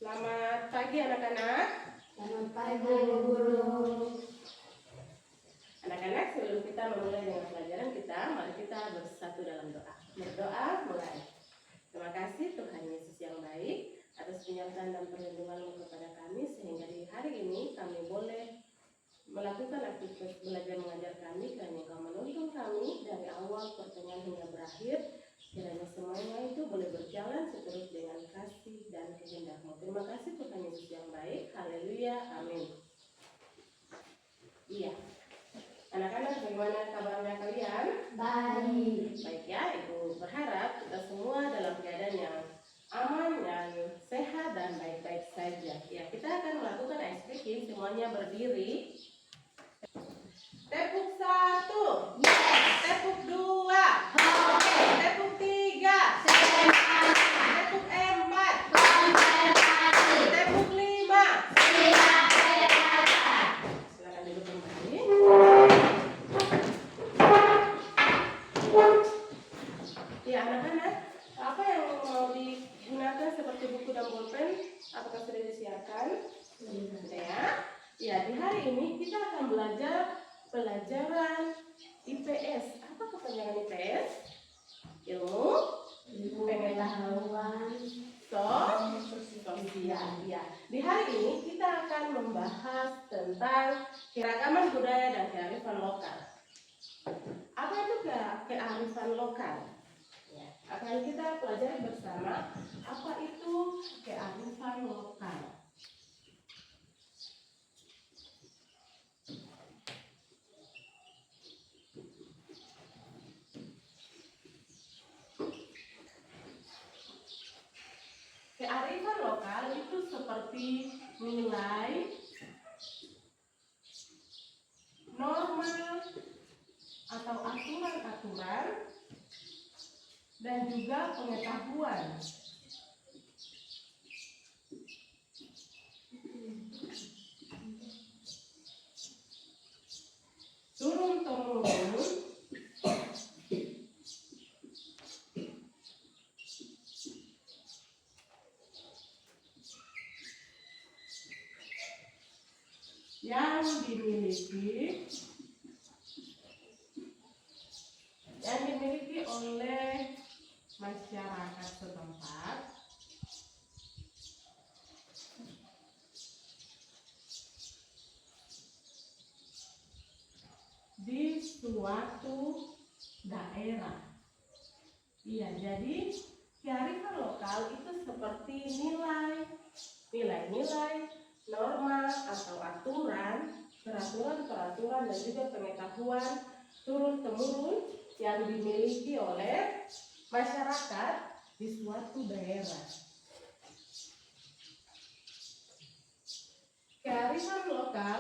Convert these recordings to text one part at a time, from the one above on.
Selamat pagi anak-anak. Selamat pagi Bu Guru. Anak-anak, sebelum kita memulai dengan pelajaran kita, mari kita bersatu dalam doa. Berdoa mulai. Terima kasih Tuhan Yesus yang baik atas penyertaan dan perlindungan-Mu kepada kami sehingga di hari ini kami boleh melakukan aktivitas belajar mengajar kami, karena Engkau menuntun kami dari awal pertengahan hingga berakhir. Kiranya semuanya itu boleh berjalan seturut dengan kasih dan kehendak-Mu. Terima kasih Tuhan Yesus yang baik. Haleluya. Amin. Iya. Anak-anak, bagaimana kabarnya kalian? Baik. Baik ya, Ibu berharap kita semua dalam keadaan yang aman dan sehat dan baik-baik saja. Ya, kita akan melakukan ice breaking, semuanya berdiri. Tepuk 1. Yes. Tepuk 2. Oke. Tepuk 3. Tepuk 4. Tepuk 5. Silakan duduk kembali. Ya anak-anak, apa yang mau digunakan seperti buku dan pulpen? Apakah sudah disiapkan? Sudah ya? Ya, di hari ini kita akan belajar pelajaran IPS. Apa kepanjangan IPS? Ilmu Pengetahuan sosial. Ya. Di hari ini kita akan membahas tentang keragaman budaya dan kearifan lokal. Apa itu kearifan lokal? Ya, akan kita pelajari bersama apa itu kearifan lokal. Kearifan lokal itu seperti nilai, norma, atau aturan-aturan, dan juga pengetahuan. Turun-temurun yang dimiliki oleh masyarakat setempat di suatu daerah. Iya, jadi kearifan lokal itu seperti nilai-nilai, norma atau aturan, peraturan-peraturan dan juga pengetahuan turun-temurun yang dimiliki oleh masyarakat di suatu daerah. Kearifan lokal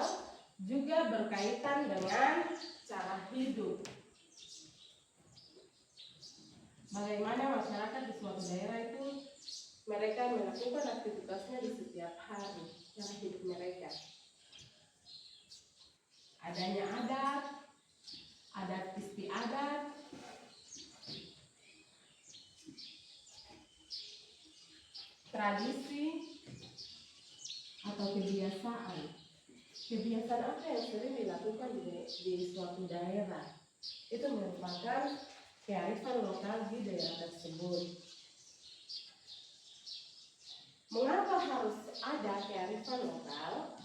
juga berkaitan dengan cara hidup. Bagaimana masyarakat di suatu daerah itu mereka melakukan aktivitasnya di setiap hari, cara hidup mereka. Adanya adat istiadat, tradisi, atau kebiasaan. Kebiasaan apa yang sering dilakukan di suatu daerah itu merupakan kearifan lokal di daerah tersebut. Mengapa harus ada kearifan lokal?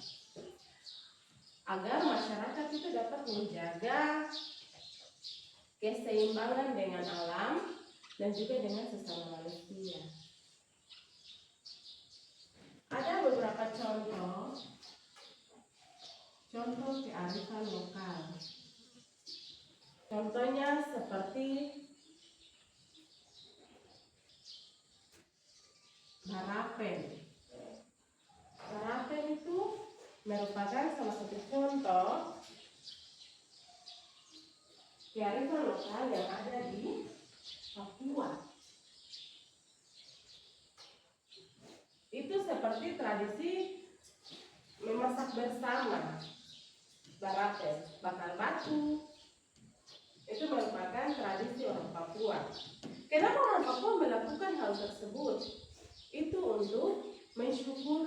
Agar masyarakat itu dapat menjaga keseimbangan dengan alam dan juga dengan sesama manusia. Ada beberapa contoh kearifan lokal. Contohnya seperti Barapen. Barapen itu merupakan salah satu contoh kearifan lokal yang ada di Papua. Itu seperti tradisi memasak bersama. Barapen, bakar batu, itu merupakan tradisi orang Papua. Kenapa orang Papua melakukan hal tersebut? Itu untuk mensyukuri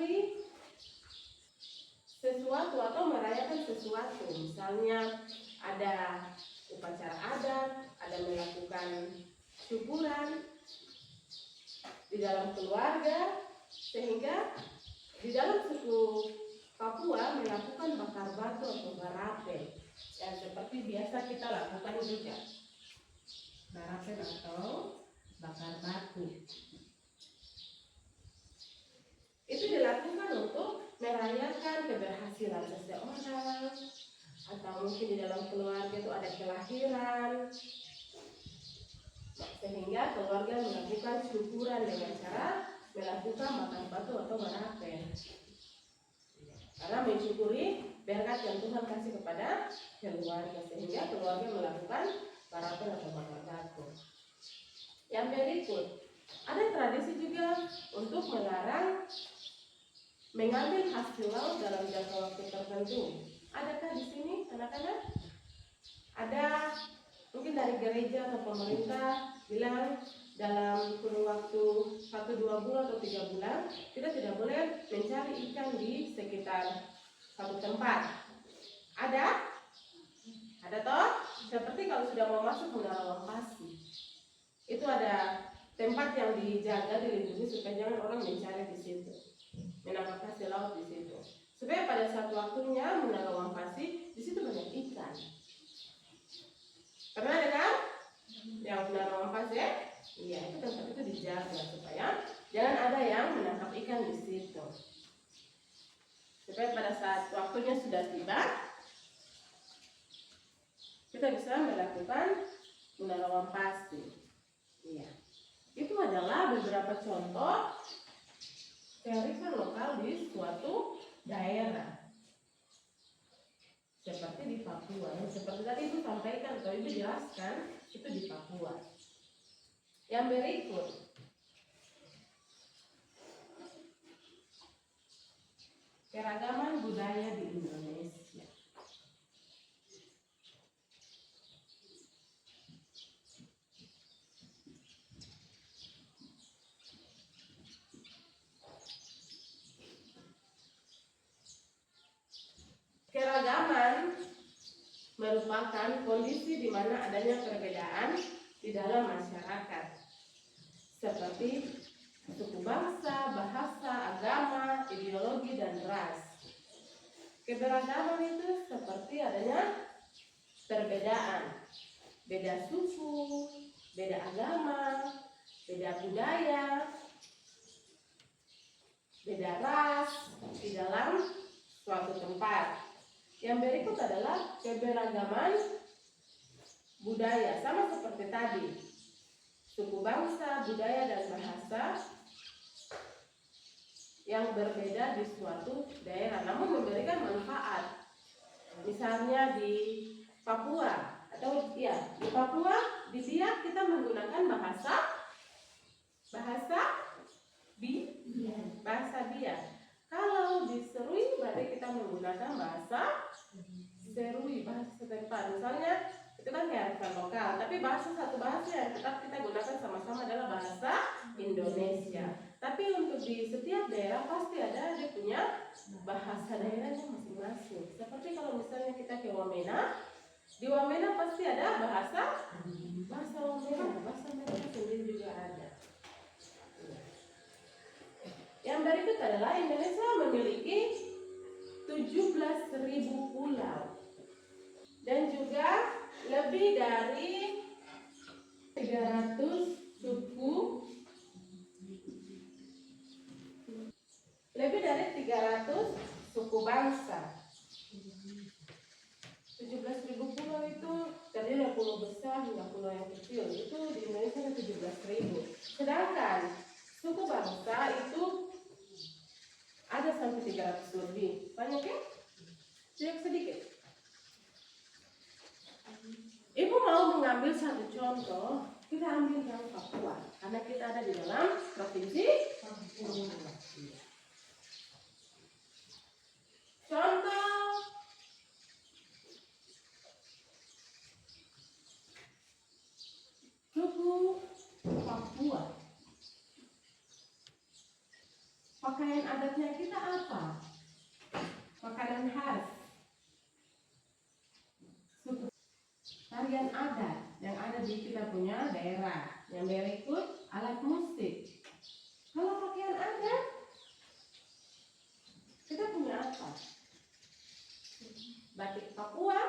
sesuatu, misalnya ada upacara adat, ada melakukan syukuran di dalam keluarga, sehingga di dalam suku Papua melakukan bakar batu atau barapen yang seperti biasa kita lakukan juga. Barapen atau bakar batu itu dilakukan untuk merayakan keberhasilan seseorang, atau mungkin di dalam keluarga itu ada kelahiran, sehingga keluarga melakukan syukuran dengan cara melakukan bakar batu atau barapen, karena mensyukuri berkat yang Tuhan kasih kepada keluarga, sehingga keluarga melakukan barapen atau bakar batu. Yang berikut, ada tradisi juga untuk melarang mengambil hasil laut dalam jangka waktu tertentu. Adakah di sini anak-anak? Ada mungkin dari gereja atau pemerintah bilang dalam kurun waktu 1-2 bulan atau 3 bulan kita tidak boleh mencari ikan di sekitar satu tempat. Ada? Ada toh? Seperti kalau sudah mau masuk Menara Wampasi, itu ada tempat yang dijaga, dilindungi supaya jangan orang mencari di situ, menangkap hasil laut di situ, supaya pada saat waktunya Menara Wampasi di situ banyak ikan. Pernah dengar yang Menara Wampasi? Iya, itu tempat itu dijaga supaya jangan ada yang menangkap ikan di situ, supaya pada saat waktunya sudah tiba kita bisa melakukan Menara Wampasi. Iya, itu adalah beberapa contoh kearifan lokal di suatu daerah, seperti di Papua. Yang seperti tadi Ibu sampaikan atau Ibu jelaskan, itu di Papua. Yang berikut, keragaman budaya di Indonesia. Keragaman merupakan kondisi di mana adanya perbedaan di dalam masyarakat, seperti suku bangsa, bahasa, agama, ideologi, dan ras. Keberagaman itu seperti adanya perbedaan, beda suku, beda agama, beda budaya, beda ras di dalam suatu tempat. Yang berikut adalah keberagaman budaya, sama seperti tadi, suku bangsa, budaya, dan bahasa yang berbeda di suatu daerah, namun memberikan manfaat. Misalnya di Papua, atau ya di Papua, di Biak kita menggunakan bahasa Biak. Kalau di Serui berarti kita menggunakan bahasa Serui, bahasa setempat. Misalnya itu kan kearifan lokal, tapi satu bahasa yang tetap kita gunakan sama-sama adalah bahasa Indonesia. Tapi untuk di setiap daerah pasti ada dia punya bahasa daerahnya masing-masing. Seperti kalau misalnya kita ke Wamena, di Wamena pasti ada bahasa Wamena, bahasa mereka sendiri juga ada. Yang berikut adalah Indonesia memiliki 17.000 pulau dan juga lebih dari 300 suku, bangsa. 17.000 pulau itu terdiri dari pulau besar hingga pulau yang kecil. Itu di Indonesia ada 17.000. Sedangkan suku bangsa itu ada sampai 300 lebih. Banyak ya? Sedikit. Ibu mau mengambil satu contoh. Kita ambil yang Papua, karena kita ada di dalam provinsi Papua. Contoh suku Papua. Pakaian adatnya kita apa? Makanan khas. tarian adat yang ada di kita punya daerah. Yang berikut alat musik. Kalau pakaian adat, kita punya apa? Batik Papua.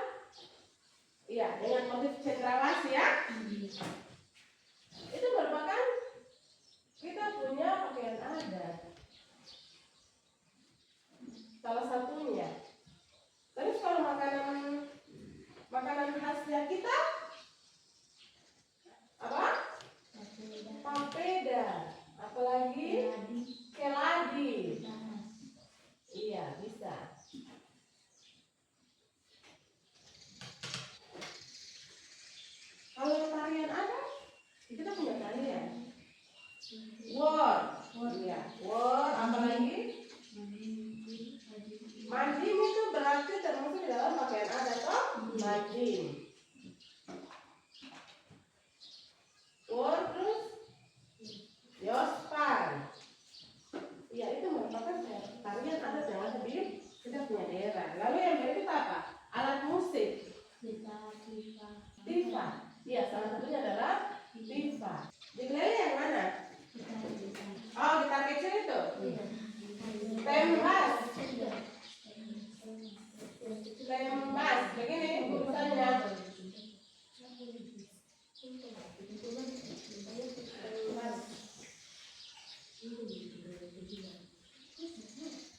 Iya, dengan motif cendrawasih ya. Itu merupakan kita punya pakaian adat. Salah satunya. Terus kalau makanan khasnya kita apa? Papeda. Apalagi keladi. Iya, bisa. Kalau tarian ada, kita punya tarian. War. Iya, war. Apalagi? Mandim itu berarti termasuk di dalam pakaian adat, toh? Mandim. War terus yospan. Ya itu merupakan tarian adat yang ada di kita punya daerah. Lalu yang berikut apa? Alat musik. Tifa. Iya, salah satunya adalah tifa. Ukulele yang mana? Oh, gitar kecil itu. Tembas. Tembas. Begini urusannya.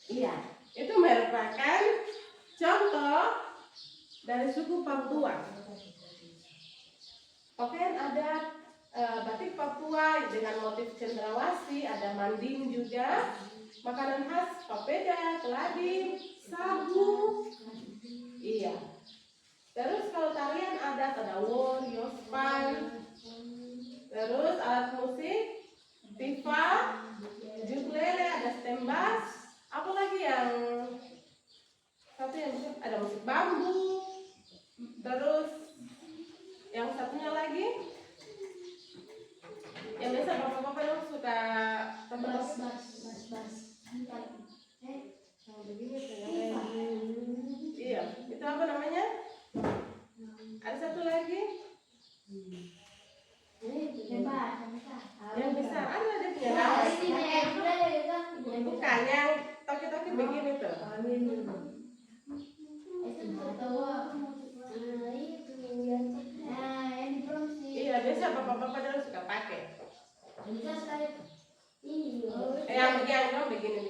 Iya, itu merupakan contoh dari suku Papua. Pakaian adat batik Papua dengan motif cendrawasih, ada manding juga, makanan khas papeda, keladi, sagu. Iya. Terus kalau tarian adat ada wor, yospan. Terus alat musik tifa, ukulele, ada tembas. Apa lagi yang satu yang ada musik bambu. Terus yang satunya lagi yang biasa bapak-bapak yang suka bas. Iya, itu apa namanya? Ada satu lagi yang besar, ada dia punya nama. Bukan yang toki-toki begini tuh. Iya, biasa bapak-bapak dulu suka pakai. Yang begini.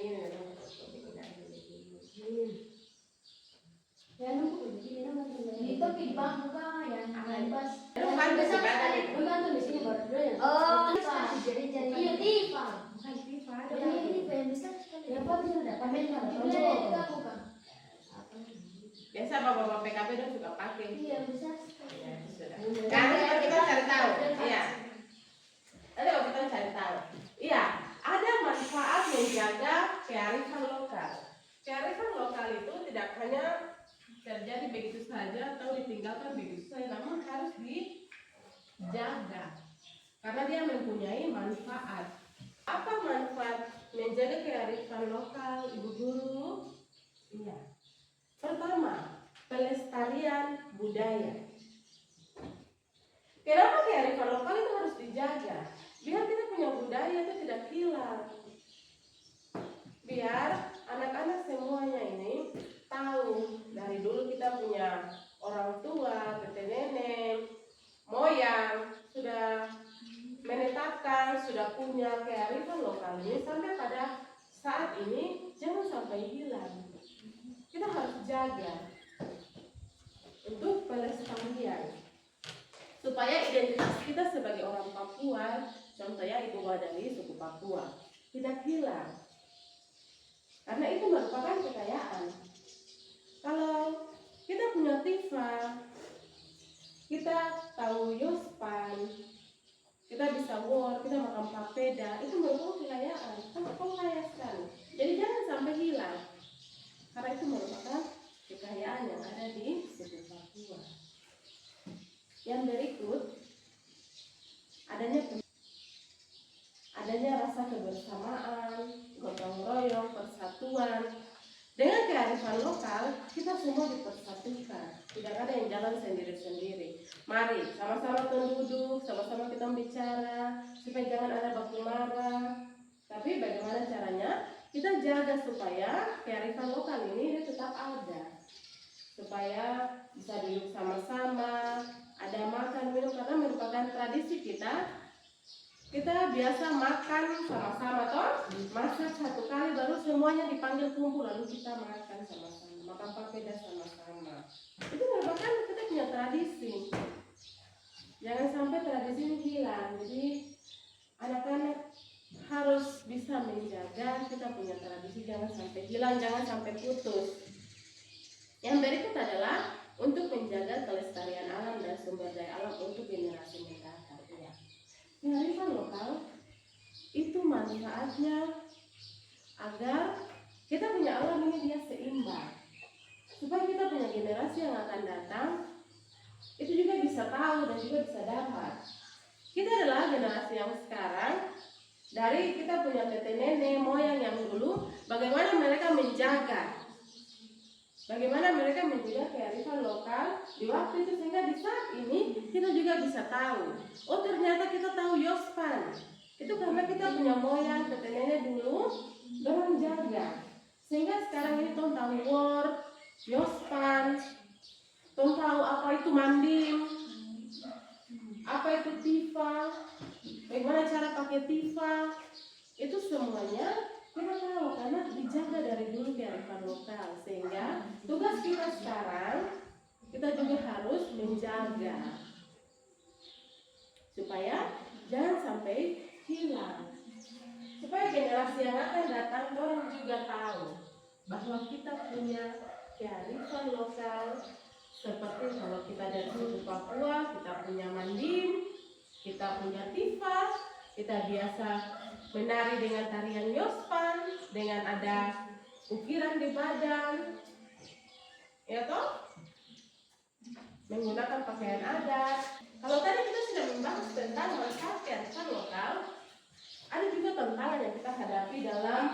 Biasa bapak-bapak PKB dulu suka pakai. Iya, bisa. Kan kita cari tahu. Iya. Tadi kita cari tahu. Iya, ada manfaat menjaga kearifan lokal. Kearifan lokal itu tidak hanya terjadi begitu saja atau ditinggalkan begitu saja, namun harus dijaga karena dia mempunyai manfaat. Apa manfaat menjaga kearifan lokal, Ibu Guru? Iya. Pertama, pelestarian budaya. Kenapa kearifan lokal itu harus dijaga? Biar kita punya budaya itu tidak hilang. Biar anak-anak semuanya ini tahu dari dulu kita punya orang tua, tete nenek, moyang sudah menetapkan, sudah punya kearifan lokal ini sampai pada saat ini jangan sampai hilang. Kita harus jaga untuk pelestarian supaya identitas kita sebagai orang Papua, contohnya Ibu Wadali suku Papua, tidak hilang. Karena itu merupakan kekayaan. Kalau kita punya tifa, kita tahu yospan, kita bisa war, kita makan papeda, itu merupakan kekayaan. Sangat kaya sekali. Jadi jangan sampai hilang. Karena itu merupakan kekayaan yang ada di suku Papua. Yang berikut, adanya rasa kebersamaan, gotong royong, persatuan, Dengan kearifan lokal, kita semua dipersatukan. Tidak ada yang jalan sendiri-sendiri. Mari sama-sama duduk, sama-sama kita bicara, supaya jangan ada baku marah. Tapi bagaimana caranya? Kita jaga supaya kearifan lokal ini dia tetap ada. Supaya bisa duduk sama-sama, ada makan minum, karena merupakan tradisi kita. Kita biasa makan sama-sama toh, masak satu kali baru semuanya dipanggil kumpul lalu kita makan sama-sama, makan papeda sama-sama. Itu merupakan kita punya tradisi. Jangan sampai tradisi ini hilang. Jadi anak-anak harus bisa menjaga kita punya tradisi, jangan sampai hilang, jangan sampai putus. Yang berikut adalah untuk menjaga kelestarian alam dan sumber daya alam untuk generasi mendatang. Kearifan lokal itu manfaatnya agar kita punya alam ini dia seimbang, supaya kita punya generasi yang akan datang itu juga bisa tahu dan juga bisa dapat. Kita adalah generasi yang sekarang, dari kita punya tete nenek moyang yang dulu, bagaimana mereka menjaga, bagaimana mereka menjaga kearifan lokal di waktu itu, sehingga di saat ini kita juga bisa tahu. Oh ternyata kita tahu Yospan. Itu karena kita punya moyang, tete nenek dulu, dorang jaga. Sehingga sekarang ini ton tahu Word, Yospan, ton tahu apa itu Mandim, apa itu Tifa, bagaimana cara pakai Tifa. Itu semuanya kita tahu karena dijaga dari dulu kearifan lokal. Sehingga tugas kita sekarang, kita juga harus menjaga supaya jangan sampai hilang, supaya generasi yang akan datang orang juga tahu bahwa kita punya kearifan lokal. Seperti kalau kita dari suku Papua, kita punya Mandim, kita punya Tifa, kita biasa menari dengan tarian Yospan, dengan ada ukiran di badan, ya toh, menggunakan pakaian adat. Kalau tadi kita sudah membahas tentang manfaat kearifan lokal, ada juga tantangan yang kita hadapi dalam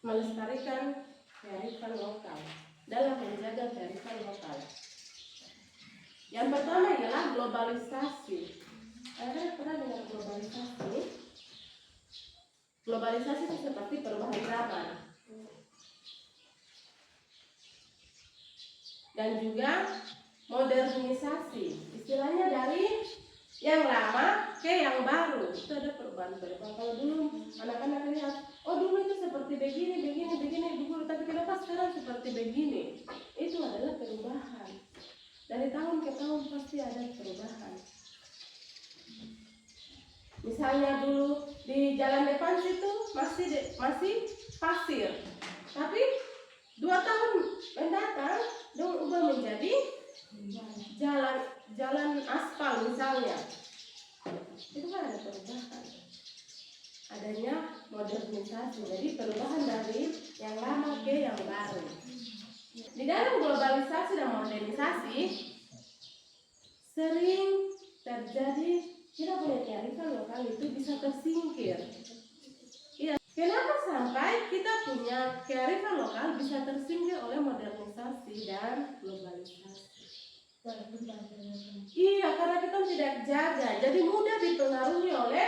melestarikan kearifan lokal, dalam menjaga kearifan lokal. Yang pertama ialah globalisasi. Ada pernah dengar globalisasi? Globalisasi itu seperti perubahan zaman. Dan juga modernisasi. Istilahnya dari yang lama ke yang baru. Itu ada perubahan-perubahan. Kalau dulu anak-anak lihat, oh dulu itu seperti begini dulu, tapi kenapa sekarang seperti begini? Itu adalah perubahan. Dari tahun ke tahun pasti ada perubahan. Misalnya dulu di jalan depan situ masih pasir, tapi 2 tahun mendatang dong ubah menjadi jalan aspal misalnya. Itu kan ada perubahan, adanya modernisasi. Jadi perubahan dari yang lama ke yang baru. Di dalam globalisasi dan modernisasi sering terjadi kita punya kearifan lokal itu bisa tersingkir. Iya, kenapa sampai kita punya kearifan lokal bisa tersingkir oleh modernisasi dan globalisasi? Iya, karena kita tidak jaga, jadi mudah dipengaruhi oleh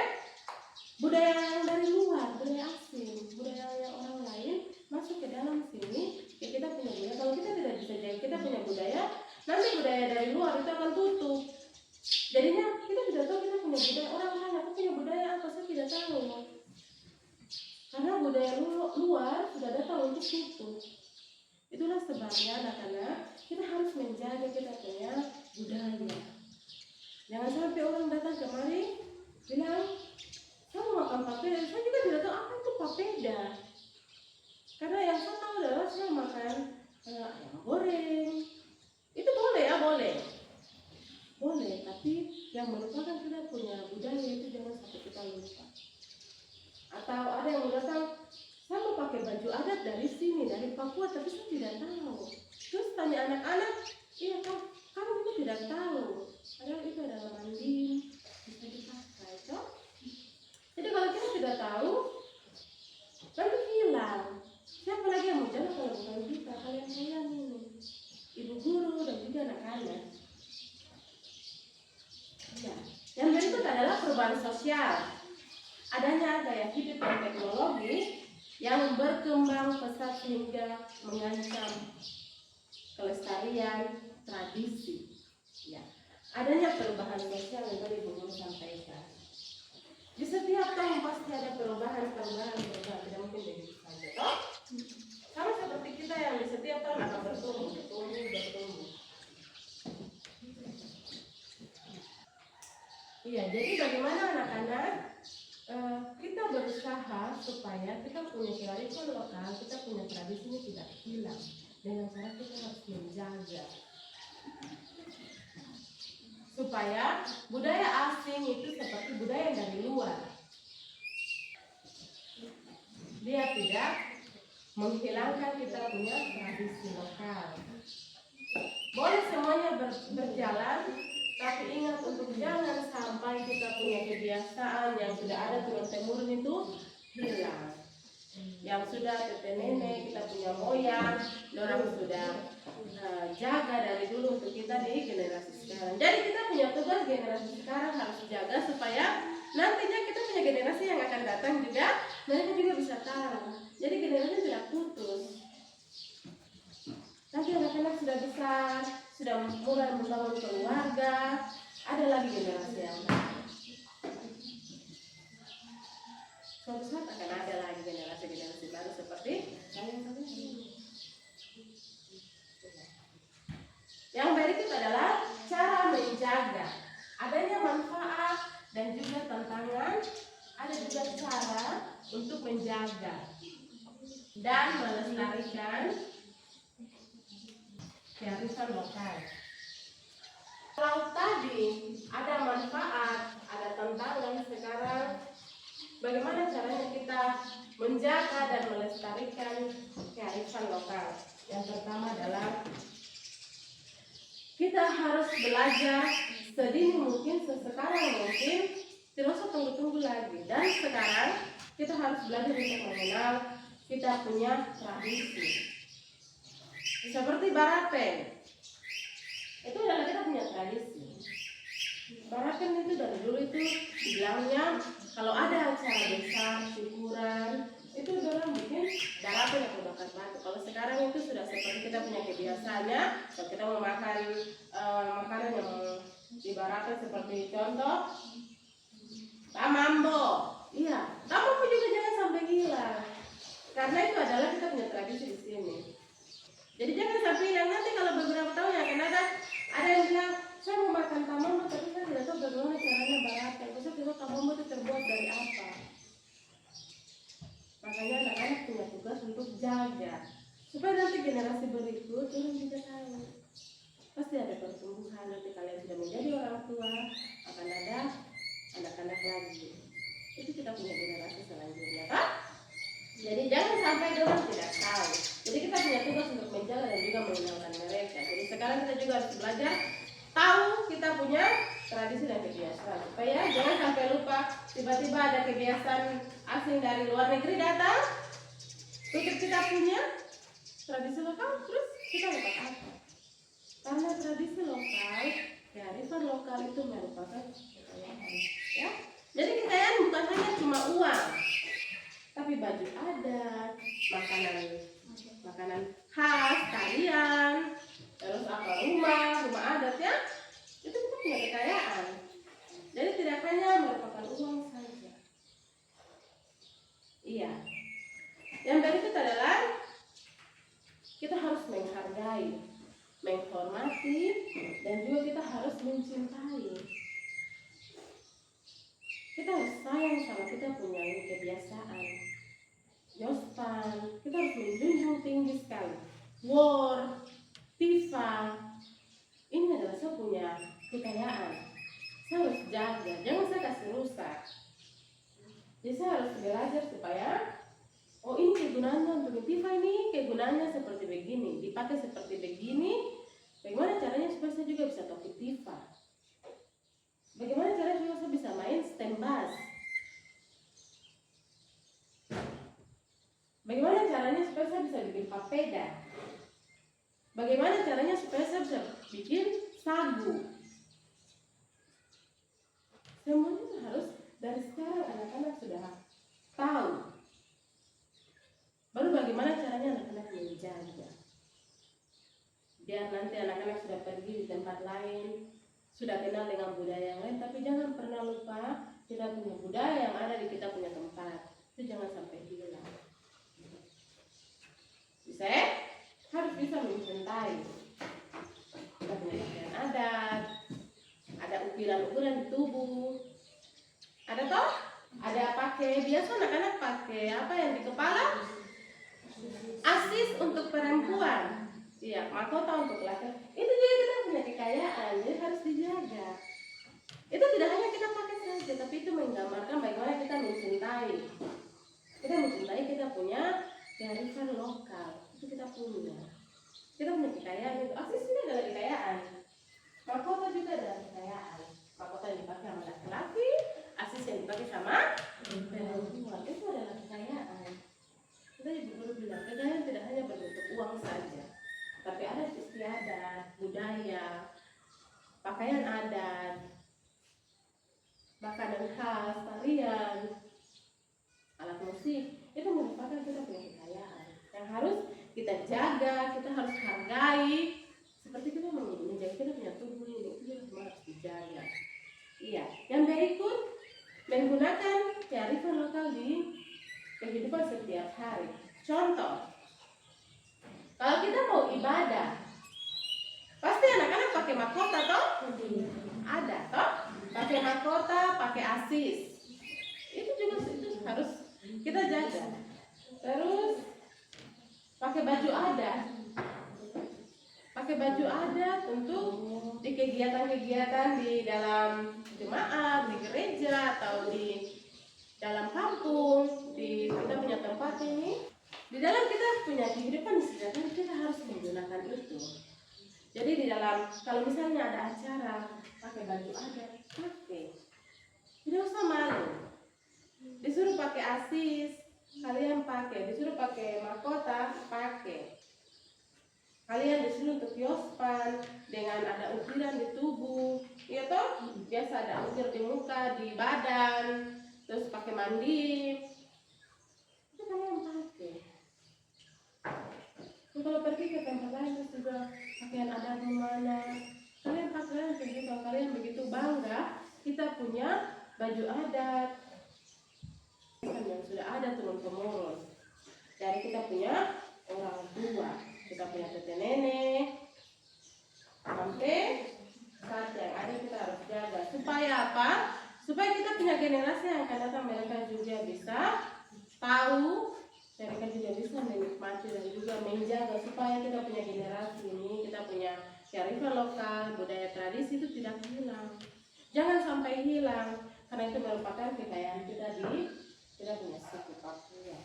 budaya yang dari luar, budaya asing, budaya yang orang lain masuk ke dalam sini. Ya kita punya budaya, kalau kita tidak bisa jaga kita punya budaya, nanti budaya dari luar itu akan tutup. Jadinya kita tidak tahu kita punya budaya. Orang lain aku punya budaya apa, saya tidak tahu. Karena budaya luar sudah datang untuk tutup. Itulah sebabnya anak-anak kita harus menjaga kita punya budaya. Jangan sampai orang datang kemari bilang, kamu makan papeda, saya juga tidak tahu apa itu papeda. Karena yang saya tahu adalah saya makan ayam goreng. Itu boleh ya, boleh, tapi yang merupakan kita punya budaya itu jangan sampai kita lupa. Atau ada yang datang, saya mau pakai baju adat dari sini, dari Papua, tapi saya tidak tahu. Terus tanya anak-anak, iya kamu itu tidak tahu, padahal itu adalah Mandim, bisa dipakai toh. Jadi kalau kita tidak tahu, nanti hilang. Siapa lagi yang mau jaga kalau bukan yang berkembang pesat sehingga mengancam kelestarian tradisi. Ya, adanya perubahan sosial yang tadi Ibu Guru sampaikan. Di setiap tahun pasti ada perubahan, tidak mungkin begitu saja. Toh? Sama seperti kita yang di setiap tahun akan bertumbuh. Iya, jadi bagaimana anak-anak kita berusaha supaya kita punya kearifan lokal, kita punya tradisi ini tidak hilang. Dengan cara kita harus menjaga supaya budaya asing itu seperti budaya dari luar, dia tidak menghilangkan kita punya tradisi lokal. Boleh semuanya berjalan, tapi ingat untuk jangan sampai kita punya kebiasaan yang sudah ada turun-temurun itu hilang. Yang sudah tete nenek, kita punya moyang, orang sudah jaga dari dulu untuk kita di generasi sekarang. Jadi kita punya tugas generasi sekarang harus jaga supaya nantinya kita punya generasi yang akan datang juga, mereka juga bisa tahu. Jadi generasi tidak putus. Nanti anak-anak sudah besar, sudah mulai membangun keluarga, ada lagi generasi yang baru. Suatu saat akan ada lagi generasi baru seperti yang berikut adalah cara menjaga. Adanya manfaat dan juga tantangan, ada juga cara untuk menjaga dan melestarikan kearifan lokal. Kalau tadi ada manfaat, ada tantangan, sekarang bagaimana caranya kita menjaga dan melestarikan kearifan lokal? Yang pertama adalah kita harus belajar sedini mungkin, sesekarang mungkin, tidak usah tunggu-tunggu lagi. Dan sekarang kita harus belajar untuk mengenal kita punya tradisi. Seperti barapen, itu adalah kita punya tradisi. Barapen itu dari dulu itu dibilangnya kalau ada acara besar, syukuran, itu orang bikin barapen atau bakar batu. Kalau sekarang itu sudah seperti kita punya kebiasaannya, kalau kita mau makan makanan yang di barapen seperti contoh tamambo. Iya, tamambo juga jangan sampai hilang, karena itu adalah kita punya tradisi di sini. Jadi jangan sampai hilang. Nanti kalau beberapa tahun yang akan ada yang bilang saya mau makan tamambo tapi saya tidak tahu bagaimana caranya barapen. Saya tidak tahu tamambo itu terbuat dari apa. Makanya anak-anak punya tugas untuk jaga supaya nanti generasi berikut orang juga tahu. Pasti ada pertumbuhan, nanti kalian sudah menjadi orang tua, akan ada anak-anak lagi. Itu kita punya generasi selanjutnya, Pak. Jadi jangan sampai orang tidak tahu. Jadi kita punya tugas untuk menjaga dan juga mengenalkan mereka. Jadi sekarang kita juga harus belajar tahu kita punya tradisi dan kebiasaan, supaya jangan sampai lupa tiba-tiba ada kebiasaan asing dari luar negeri datang, untuk kita punya tradisi lokal, terus kita lupa apa? Karena tradisi lokal, kearifan lokal itu merupakan kekayaan. Ya, jadi kekayaan bukan hanya cuma uang, tapi baju adat, makanan khas, tarian, terus apa rumah adat ya, itu kita punya kekayaan. Jadi tidak hanya merupakan uang saja. Iya. Yang berikut adalah kita harus menghargai, menghormati, dan juga kita harus mencintai. Kita harus sayang sama kita punya kebiasaan. Yospan, kita harus menjunjung tinggi sekali. War, Tifa, ini adalah saya punya kekayaan. Saya harus jaga, jangan saya kasih rusak. Jadi saya harus belajar supaya oh ini kegunaannya untuk Tifa, ini kegunaannya seperti begini, dipakai seperti begini. Bagaimana caranya supaya saya juga bisa topi Tifa? Bagaimana caranya supaya saya bisa main stem bass? Bagaimana caranya supaya saya bisa bikin papeda? Bagaimana caranya supaya saya bisa bikin sagu? Semuanya harus dari sekarang anak-anak sudah tahu. dijaga. Biar nanti anak-anak sudah pergi di tempat lain, sudah kenal dengan budaya yang lain, tapi jangan pernah lupa kita punya budaya yang ada di kita punya tempat. Itu jangan sampai hilang. Bisa ya? Harus bisa mencintai. Kita punya pakaian adat, ada ukiran-ukiran di tubuh. Ada toh? Ada pakai, biasa anak-anak pakai apa yang di kepala? Asis untuk perempuan. Iya, mahkota untuk laki-laki. Itu juga kita punya kekayaan, jadi harus dijaga. Itu tidak hanya kita pakai saja, tapi itu menggambarkan bagaimana kita mencintai. Kita mencintai, kita punya kearifan lokal. Itu kita punya. Kita punya kekayaan itu. Asis ini adalah kekayaan. Mahkota juga adalah kekayaan. Mahkota yang dipakai sama laki-laki, asis yang dipakai sama perempuan. Itu adalah kekayaan. Kita ibu guru bilang, kekayaan tidak hanya berbentuk uang saja, tapi ada istiadat, budaya, pakaian adat, makanan khas, tarian, alat musik. Itu merupakan kita punya kekayaan yang harus kita jaga, kita harus hargai. Seperti kita menjaga kita punya tubuh ini, itu juga semua harus dijaga. Iya, yang berikut menggunakan kearifan lokal di kehidupan setiap hari. Contoh, kalau kita mau ibadah, pasti anak-anak pakai mahkota toh? Ada toh? Pakai mahkota, pakai asis. Itu juga itu harus kita jaga. Terus pakai baju adat. Pakai baju adat untuk di kegiatan-kegiatan di dalam jemaat, di gereja atau di dalam kampung, di kita punya tempat ini. Di dalam kita punya kehidupan sehari-hari kita harus menggunakan itu. Jadi di dalam kalau misalnya ada acara pakai baju adat, pakai. Tidak usah malu. Disuruh pakai asis, kalian pakai. Disuruh pakai mahkota, pakai. Kalian disuruh untuk yospan dengan ada ukiran di tubuh, iya toh? Biasa ada ukir di muka, di badan, terus pakai mandi. Itu kalian pakai. Kalau pergi ke tempat lain terus juga pakaian adat mana? Kalian pakai begitu, kalian begitu bangga kita punya baju adat yang sudah ada turun-temurun dari kita punya orang tua. Kita punya tete nenek sampai saat yang ada kita harus jaga. Supaya apa? Supaya kita punya generasi yang akan datang, mereka juga bisa tahu, mereka juga bisa menikmati dan juga menjaga supaya kita punya generasi ini, kita punya kearifan lokal, budaya tradisi itu tidak hilang. Jangan sampai hilang karena itu merupakan kekayaan kita di kita punya suku Papua.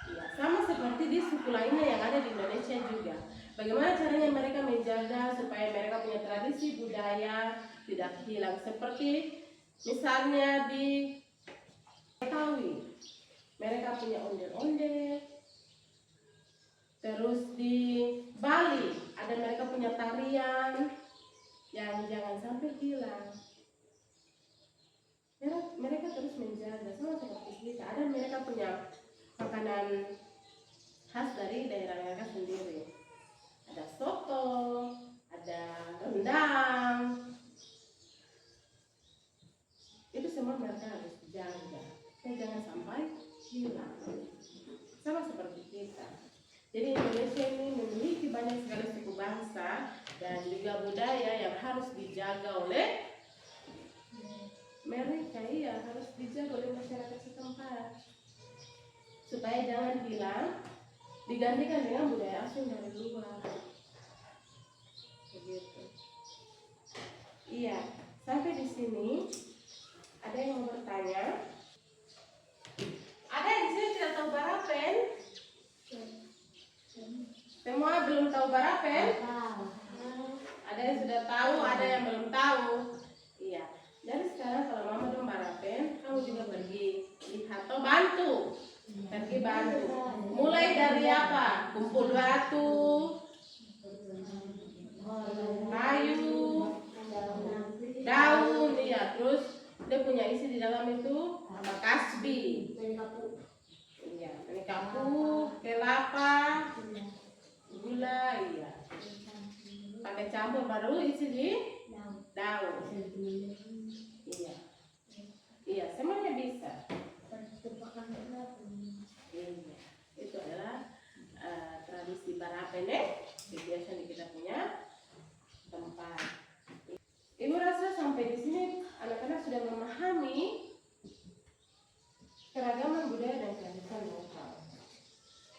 Ya, sama seperti di suku lainnya yang ada di Indonesia juga. Bagaimana caranya mereka menjaga supaya mereka punya tradisi budaya tidak hilang? Seperti misalnya di Betawi, mereka punya ondel-ondel. Terus di Bali, ada mereka punya tarian yang jangan sampai hilang. Mereka terus menjaga, sama seperti kita. Ada mereka punya makanan khas dari daerah mereka sendiri. Ada soto, ada rendang. Itu semua mereka harus jaga. Dan jangan sampai hilang. Sama seperti kita. Jadi Indonesia ini memiliki banyak sekali suku bangsa dan juga budaya yang harus dijaga oleh mereka. Iya, harus dijaga oleh masyarakat setempat. Supaya jangan hilang, digantikan dengan budaya asing dari luar. Begitu. Iya, sampai di sini ada yang mau bertanya? Ada yang di sini tidak tahu Barapen? Semua belum tahu Barapen? Ada yang sudah tahu, ada yang belum tahu. Iya. Jadi sekarang kalau mama dong Barapen, kamu juga pergi lihat atau bantu. Pergi bantu. Mulai dari apa? Kumpul batu, kayu, daun, iya. Terus dia punya isi di dalam itu apa? Kasbi. Iya, ini kapu, kelapa, campur baru isi di Daun. daun. Iya. Iya, semuanya bisa. Iya. Itu adalah tradisi Barapene di biasa di kita punya tempat. Ibu rasa sampai di sini anak-anak sudah memahami keragaman budaya dan kearifan lokal.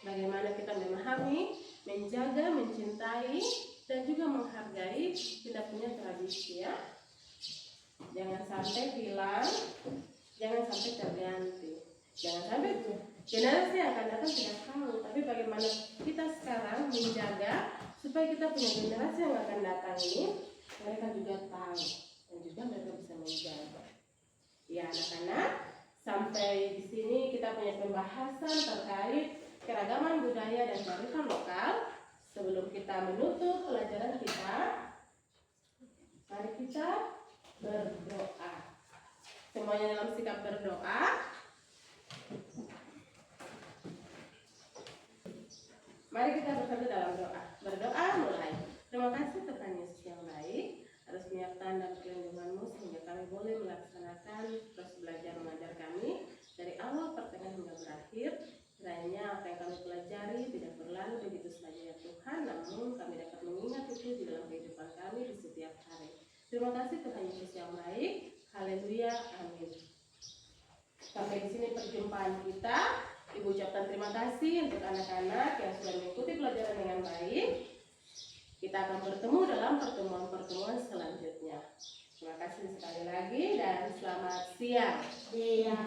Bagaimana kita memahami, menjaga, mencintai, dan juga menghargai kita punya tradisi ya. Jangan sampai hilang, jangan sampai terganti. Jangan sampai generasi yang akan datang tidak tahu, tapi bagaimana kita sekarang menjaga supaya kita punya generasi yang akan datang ini mereka juga tahu dan juga mereka bisa menjaga. Ya anak-anak, sampai di sini kita punya pembahasan terkait keragaman budaya dan kearifan lokal. Sebelum kita menutup pelajaran kita, mari kita berdoa. Semuanya dalam sikap berdoa. Mari kita bersatu dalam doa. Berdoa mulai. Terima kasih Tuhan Yesus yang baik atas penyertaan dan perlindungan-Mu sehingga kami boleh melaksanakan terus belajar mengajar kami dari awal pertengahan hingga berakhir. Kiranya apa yang kami pelajari tidak berlalu begitu saja ya Tuhan, namun kami dapat mengingat itu di dalam kehidupan kami di setiap hari. Terima kasih Tuhan Yesus yang baik. Haleluya, amin. Sampai di sini perjumpaan kita. Ibu ucapkan terima kasih untuk anak-anak yang sudah mengikuti pelajaran dengan baik. Kita akan bertemu dalam pertemuan-pertemuan selanjutnya. Terima kasih sekali lagi dan selamat siang. Iya.